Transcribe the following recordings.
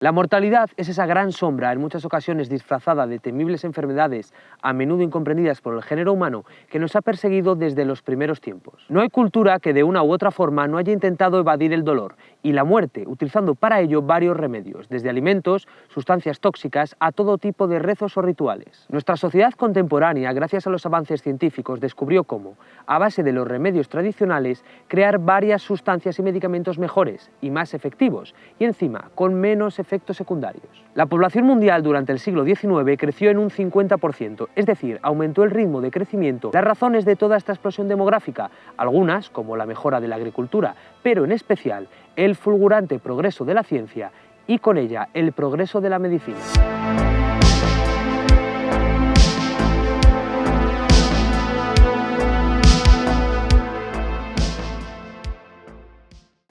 La mortalidad es esa gran sombra, en muchas ocasiones disfrazada de temibles enfermedades, a menudo incomprendidas por el género humano, que nos ha perseguido desde los primeros tiempos. No hay cultura que de una u otra forma no haya intentado evadir el dolor y la muerte, utilizando para ello varios remedios, desde alimentos, sustancias tóxicas, a todo tipo de rezos o rituales. Nuestra sociedad contemporánea, gracias a los avances científicos, descubrió cómo, a base de los remedios tradicionales, crear varias sustancias y medicamentos mejores y más efectivos, y encima con menos efectos secundarios. La población mundial durante el siglo XIX creció en un 50%, es decir, aumentó el ritmo de crecimiento. Las razones de toda esta explosión demográfica, algunas, como la mejora de la agricultura, pero en especial el fulgurante progreso de la ciencia y con ella el progreso de la medicina.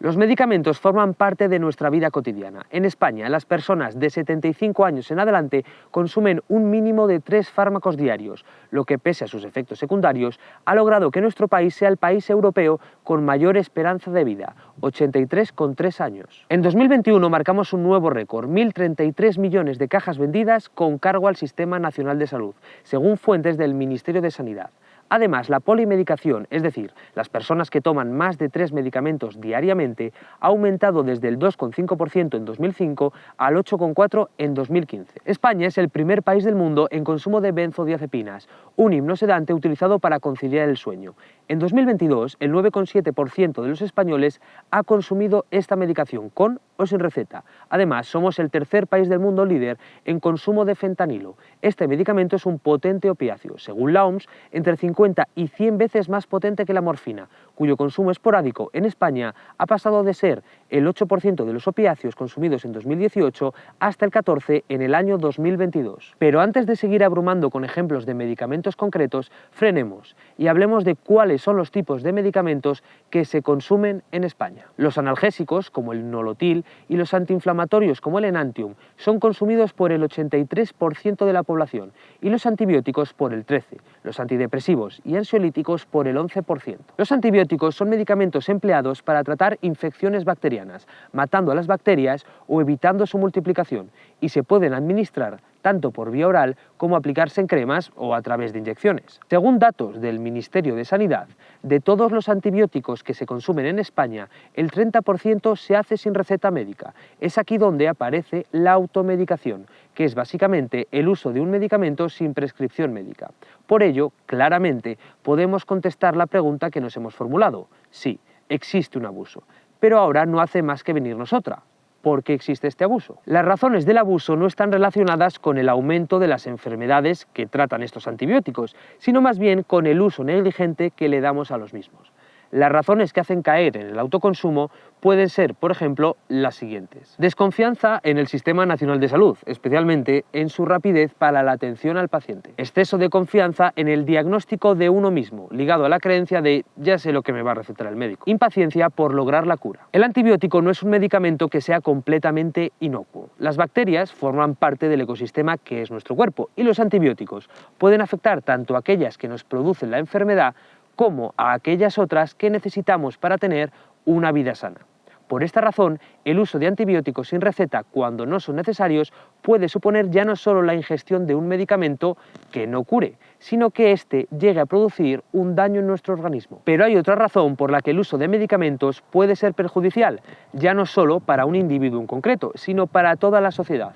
Los medicamentos forman parte de nuestra vida cotidiana. En España, las personas de 75 años en adelante consumen un mínimo de 3 fármacos diarios, lo que, pese a sus efectos secundarios, ha logrado que nuestro país sea el país europeo con mayor esperanza de vida, 83,3 años. En 2021 marcamos un nuevo récord, 1.033 millones de cajas vendidas con cargo al Sistema Nacional de Salud, según fuentes del Ministerio de Sanidad. Además, la polimedicación, es decir, las personas que toman más de 3 medicamentos diariamente, ha aumentado desde el 2,5% en 2005 al 8,4% en 2015. España es el primer país del mundo en consumo de benzodiazepinas, un hipnosedante utilizado para conciliar el sueño. En 2022, el 9,7% de los españoles ha consumido esta medicación con o sin receta. Además, somos el tercer país del mundo líder en consumo de fentanilo. Este medicamento es un potente opiáceo, según la OMS, entre 50 y 100 veces más potente que la morfina, cuyo consumo esporádico en España ha pasado de ser el 8% de los opiáceos consumidos en 2018 hasta el 14% en el año 2022. Pero antes de seguir abrumando con ejemplos de medicamentos concretos, frenemos y hablemos de cuáles son los tipos de medicamentos que se consumen en España. Los analgésicos, como el Nolotil, y los antiinflamatorios, como el Enantium, son consumidos por el 83% de la población y los antibióticos por el 13%, los antidepresivos y ansiolíticos por el 11%. Los antibióticos son medicamentos empleados para tratar infecciones bacterianas, matando a las bacterias o evitando su multiplicación, y se pueden administrar tanto por vía oral como aplicarse en cremas o a través de inyecciones. Según datos del Ministerio de Sanidad, de todos los antibióticos que se consumen en España, el 30% se hace sin receta médica. Es aquí donde aparece la automedicación, que es básicamente el uso de un medicamento sin prescripción médica. Por ello, claramente, podemos contestar la pregunta que nos hemos formulado. Sí, existe un abuso, pero ahora no hace más que venirnos otra. ¿Por qué existe este abuso? Las razones del abuso no están relacionadas con el aumento de las enfermedades que tratan estos antibióticos, sino más bien con el uso negligente que le damos a los mismos. Las razones que hacen caer en el autoconsumo pueden ser, por ejemplo, las siguientes. Desconfianza en el Sistema Nacional de Salud, especialmente en su rapidez para la atención al paciente. Exceso de confianza en el diagnóstico de uno mismo, ligado a la creencia de ya sé lo que me va a recetar el médico. Impaciencia por lograr la cura. El antibiótico no es un medicamento que sea completamente inocuo. Las bacterias forman parte del ecosistema que es nuestro cuerpo y los antibióticos pueden afectar tanto a aquellas que nos producen la enfermedad como a aquellas otras que necesitamos para tener una vida sana. Por esta razón, el uso de antibióticos sin receta cuando no son necesarios puede suponer ya no solo la ingestión de un medicamento que no cure, sino que éste llegue a producir un daño en nuestro organismo. Pero hay otra razón por la que el uso de medicamentos puede ser perjudicial, ya no solo para un individuo en concreto, sino para toda la sociedad.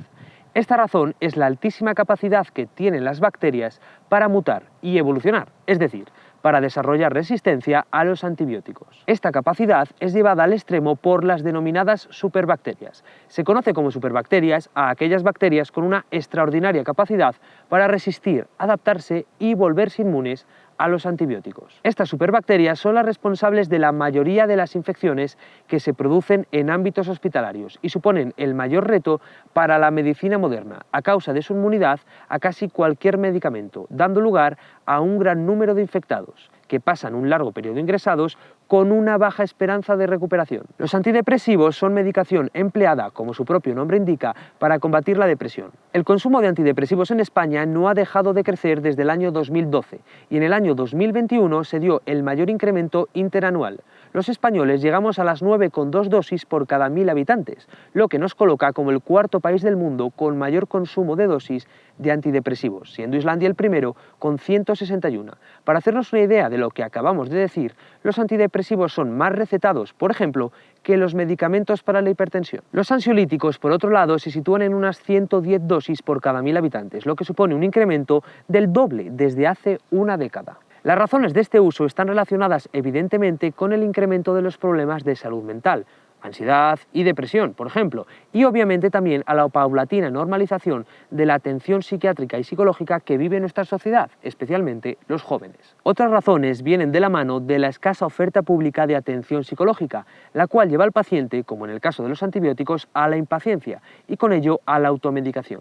Esta razón es la altísima capacidad que tienen las bacterias para mutar y evolucionar, es decir, para desarrollar resistencia a los antibióticos. Esta capacidad es llevada al extremo por las denominadas superbacterias. Se conoce como superbacterias a aquellas bacterias con una extraordinaria capacidad para resistir, adaptarse y volverse inmunes a los antibióticos. Estas superbacterias son las responsables de la mayoría de las infecciones que se producen en ámbitos hospitalarios y suponen el mayor reto para la medicina moderna, a causa de su inmunidad a casi cualquier medicamento, dando lugar a un gran número de infectados, que pasan un largo periodo ingresados con una baja esperanza de recuperación. Los antidepresivos son medicación empleada, como su propio nombre indica, para combatir la depresión. El consumo de antidepresivos en España no ha dejado de crecer desde el año 2012 y en el año 2021 se dio el mayor incremento interanual. Los españoles llegamos a las 9,2 dosis por cada 1000 habitantes, lo que nos coloca como el cuarto país del mundo con mayor consumo de dosis de antidepresivos, siendo Islandia el primero con 161. Para hacernos una idea de lo que acabamos de decir, los antidepresivos son más recetados, por ejemplo, que los medicamentos para la hipertensión. Los ansiolíticos, por otro lado, se sitúan en unas 110 dosis por cada 1000 habitantes, lo que supone un incremento del doble desde hace una década. Las razones de este uso están relacionadas evidentemente con el incremento de los problemas de salud mental, ansiedad y depresión, por ejemplo, y obviamente también a la paulatina normalización de la atención psiquiátrica y psicológica que vive nuestra sociedad, especialmente los jóvenes. Otras razones vienen de la mano de la escasa oferta pública de atención psicológica, la cual lleva al paciente, como en el caso de los antibióticos, a la impaciencia y con ello a la automedicación.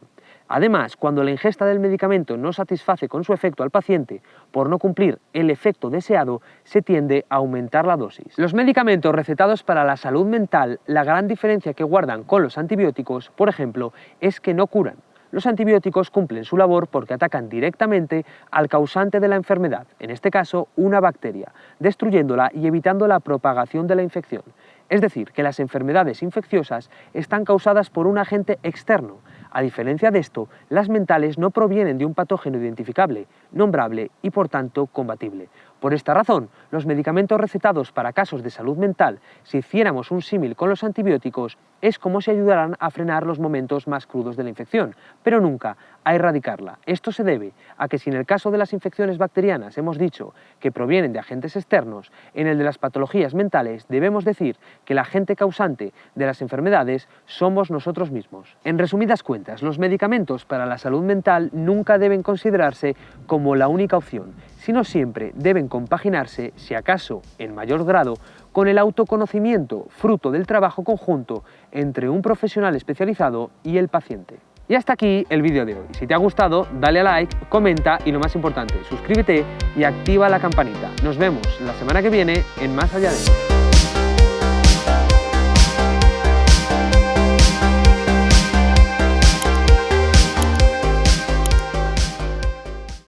Además, cuando la ingesta del medicamento no satisface con su efecto al paciente, por no cumplir el efecto deseado, se tiende a aumentar la dosis. Los medicamentos recetados para la salud mental, la gran diferencia que guardan con los antibióticos, por ejemplo, es que no curan. Los antibióticos cumplen su labor porque atacan directamente al causante de la enfermedad, en este caso una bacteria, destruyéndola y evitando la propagación de la infección. Es decir, que las enfermedades infecciosas están causadas por un agente externo. A diferencia de esto, las mentales no provienen de un patógeno identificable, nombrable y por tanto combatible. Por esta razón, los medicamentos recetados para casos de salud mental, si hiciéramos un símil con los antibióticos, es como si ayudaran a frenar los momentos más crudos de la infección, pero nunca a erradicarla. Esto se debe a que si en el caso de las infecciones bacterianas hemos dicho que provienen de agentes externos, en el de las patologías mentales debemos decir que el agente causante de las enfermedades somos nosotros mismos. En resumidas cuentas, los medicamentos para la salud mental nunca deben considerarse como la única opción, sino siempre deben compaginarse, si acaso en mayor grado, con el autoconocimiento, fruto del trabajo conjunto entre un profesional especializado y el paciente. Y hasta aquí el vídeo de hoy. Si te ha gustado, dale a like, comenta y lo más importante, suscríbete y activa la campanita. Nos vemos la semana que viene en Más Allá de.